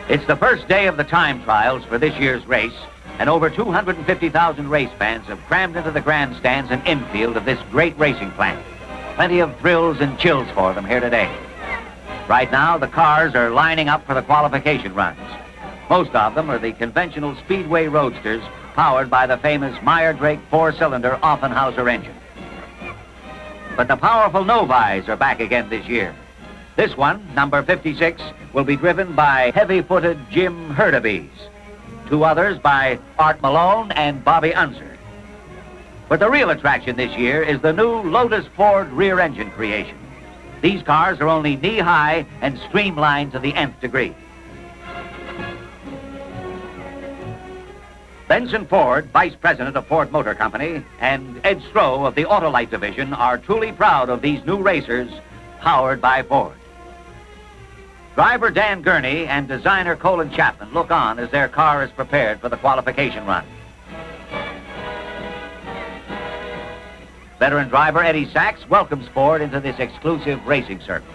It's the first day of the time trials for this year's race, and over 250,000 race fans have crammed into the grandstands and infield of this great racing plant. Plenty of thrills and chills for them here today. Right now, the cars are lining up for the qualification runs. Most of them are the conventional Speedway Roadsters powered by the famous Meyer-Drake four-cylinder Offenhauser engine. But the powerful Novis are back again this year. This one, number 56, will be driven by heavy-footed Jim Hurtubise. Two others by Art Malone and Bobby Unser. But the real attraction this year is the new Lotus-Ford rear-engine creation. These cars are only knee-high and streamlined to the nth degree. Benson Ford, vice president of Ford Motor Company, and Ed Stroh of the Autolite division are truly proud of these new racers powered by Ford. Driver Dan Gurney and designer Colin Chapman look on as their car is prepared for the qualification run. Veteran driver Eddie Sachs welcomes Ford into this exclusive racing circle.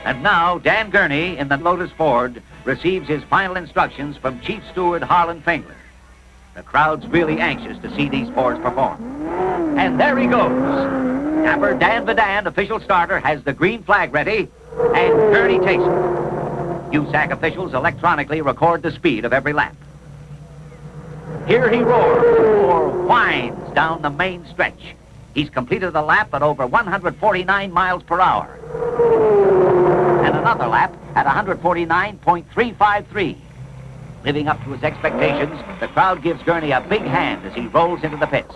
And now Dan Gurney in the Lotus-Ford receives his final instructions from Chief Steward Harlan Fingler. The crowd's really anxious to see these Fords perform. And there he goes. Dapper Dan Vidan, official starter, has the green flag ready, and Gurney takes it. USAC officials electronically record the speed of every lap. Here he roars or whines down the main stretch. He's completed the lap at over 149 miles per hour. And another lap at 149.353. Living up to his expectations, the crowd gives Gurney a big hand as he rolls into the pits.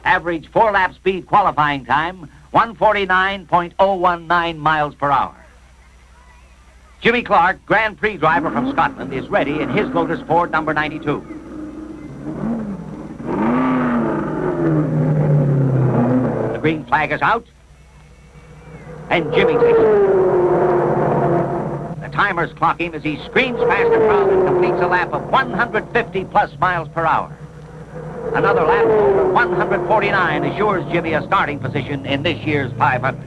Average four-lap speed qualifying time, 149.019 miles per hour. Jimmy Clark, Grand Prix driver from Scotland, is ready in his Lotus-Ford number 92. The green flag is out, and Jimmy takes it. The timer's clocking as he screams past the crowd and completes a lap of 150-plus miles per hour. Another lap over 149 assures Jimmy a starting position in this year's 500.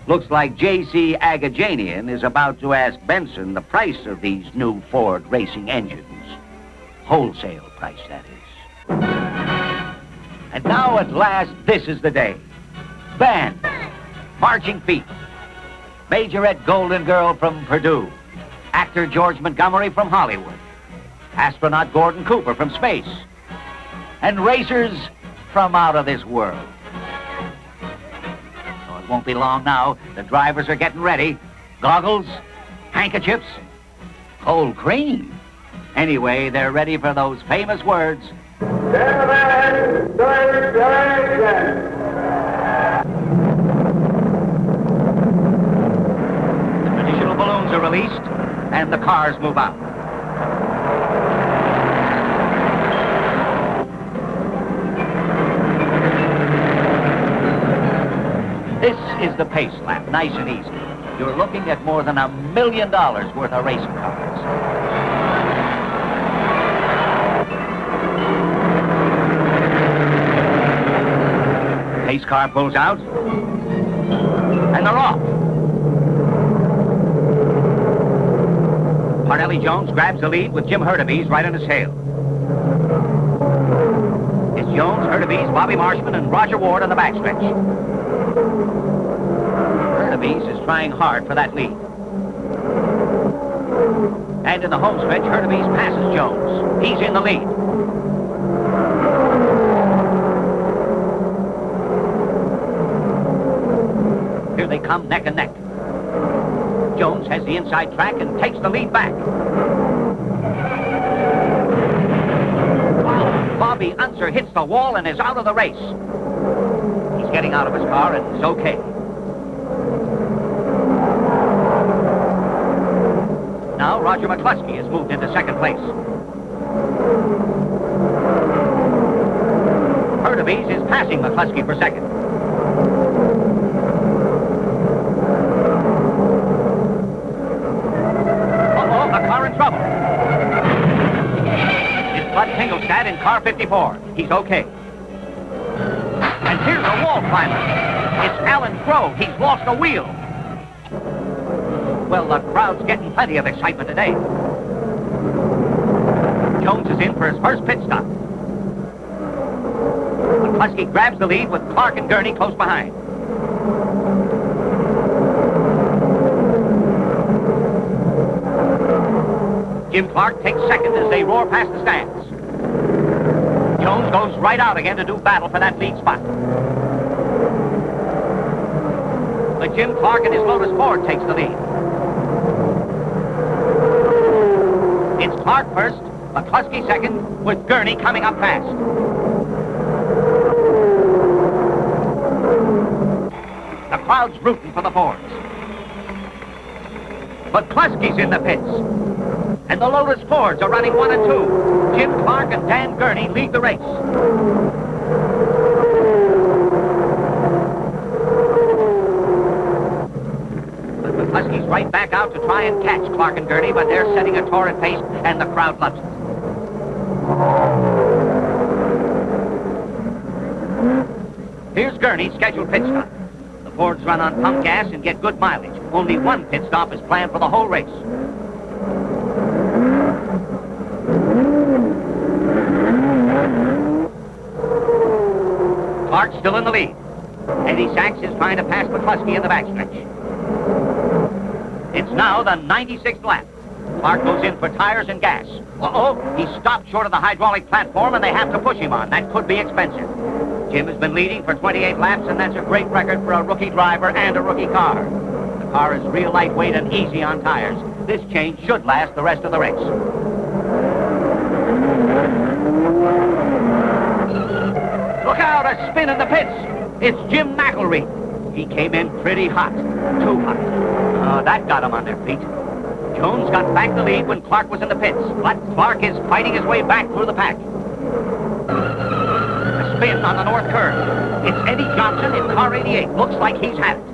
Looks like J.C. Agajanian is about to ask Benson the price of these new Ford racing engines. Wholesale price, that is. And now, at last, this is the day. Band, marching feet, Majorette Golden Girl from Purdue, actor George Montgomery from Hollywood, astronaut Gordon Cooper from space, and racers from out of this world. Oh, it won't be long now. The drivers are getting ready. Goggles, handkerchiefs, cold cream. Anyway, they're ready for those famous words. Gentlemen, third direction. The traditional balloons are released, and the cars move out. This is the pace lap, nice and easy. You're looking at more than $1 million worth of racing cars. Pace car pulls out, and they're off. Parnelli Jones grabs the lead with Jim Hurtubise right on his tail. It's Jones, Hurtubise, Bobby Marshman, and Roger Ward on the backstretch. Hurtubise is trying hard for that lead. And in the home stretch, Hurtubise passes Jones. He's in the lead. Here they come neck and neck. Jones has the inside track and takes the lead back. Bobby Unser hits the wall and is out of the race. He's getting out of his car and it's okay. Now Roger McCluskey has moved into second place. Hurtubise is passing McCluskey for second. Uh-oh, a car in trouble. It's Bud Tingelstad in car 54. He's okay. And here's a wall climber. It's Alan Crow. He's lost a wheel. Well, the crowd's getting plenty of excitement today. Jones is in for his first pit stop. McCluskey grabs the lead with Clark and Gurney close behind. Jim Clark takes second as they roar past the stands. Jones goes right out again to do battle for that lead spot. But Jim Clark and his Lotus-Ford takes the lead. It's Clark first, McCluskey second, with Gurney coming up fast. The crowd's rooting for the Fords. McCluskey's in the pits. And the Lotus-Fords are running 1 and 2. Jim Clark and Dan Gurney lead the race. But McCluskey's right back out to try and catch Clark and Gurney, but they're setting a torrid pace, and the crowd loves it. Here's Gurney's scheduled pit stop. The Fords run on pump gas and get good mileage. Only one pit stop is planned for the whole race. Clark's still in the lead. Eddie Sachs is trying to pass McCluskey in the backstretch. It's now the 96th lap. Clark goes in for tires and gas. Uh-oh, he stopped short of the hydraulic platform and they have to push him on. That could be expensive. Jim has been leading for 28 laps, and that's a great record for a rookie driver and a rookie car. The car is real lightweight and easy on tires. This change should last the rest of the race. Look out, a spin in the pits. It's Jim McElreath. He came in pretty hot. Too hot. That got him on their feet. Jones got back the lead when Clark was in the pits, but Clark is fighting his way back through the pack. A spin on the north curve. It's Eddie Johnson in car 88. Looks like he's had it.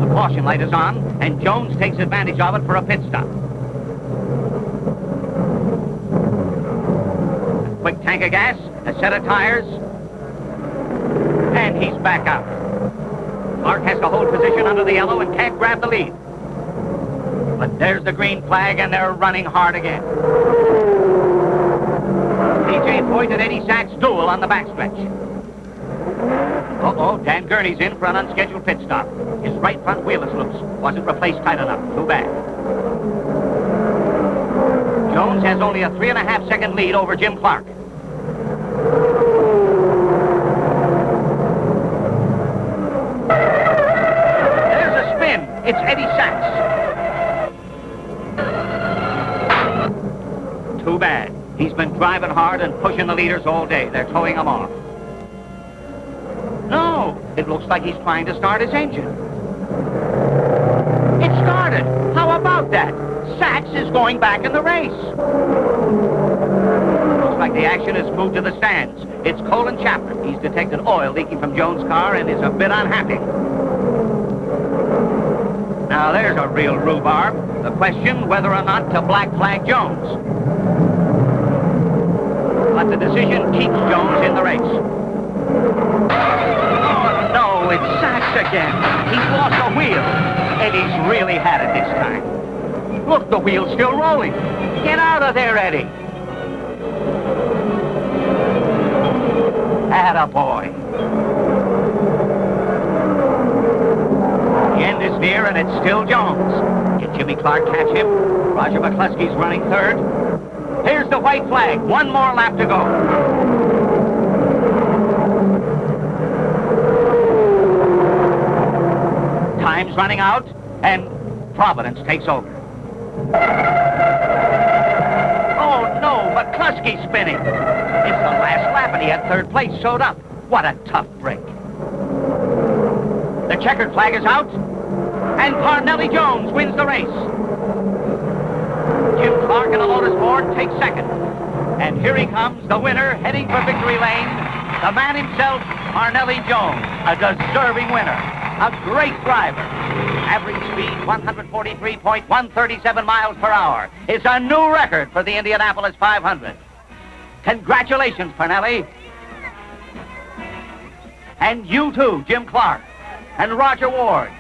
The caution light is on, and Jones takes advantage of it for a pit stop. A quick tank of gas, a set of tires, and he's back out. Clark has to hold position under the yellow and can't grab the lead. But there's the green flag, and they're running hard again. T.J. Foyt and Eddie Sachs duel on the backstretch. Uh-oh, Dan Gurney's in for an unscheduled pit stop. His right front wheel is loose. Wasn't replaced tight enough. Too bad. Jones has only a 3.5-second lead over Jim Clark. There's a spin. It's Eddie Sachs. Too bad. He's been driving hard and pushing the leaders all day. They're towing him off. No, it looks like he's trying to start his engine. It started. How about that? Sachs is going back in the race. Looks like the action has moved to the stands. It's Colin Chapman. He's detected oil leaking from Jones' car and is a bit unhappy. Now there's a real rhubarb. The question whether or not to black flag Jones. But the decision keeps Jones in the race. Oh, no, it's Sachs again. He's lost a wheel. Eddie's really had it this time. Look, the wheel's still rolling. Get out of there, Eddie. Attaboy. The end is near, and it's still Jones. Can Jimmy Clark catch him? Roger McCluskey's running third. Here's the white flag. One more lap to go. Time's running out, and Providence takes over. Oh, no, McCluskey's spinning. It's the last lap, and he had third place sewed up. What a tough break. The checkered flag is out, and Parnelli Jones wins the race. Jim Clark and the Lotus-Ford take second. And here he comes, the winner, heading for victory lane, the man himself, Parnelli Jones, a deserving winner, a great driver. Average speed, 143.137 miles per hour. It's a new record for the Indianapolis 500. Congratulations, Parnelli. And you too, Jim Clark, and Roger Ward,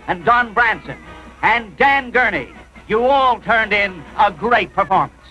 and Don Branson, and Dan Gurney. You all turned in a great performance.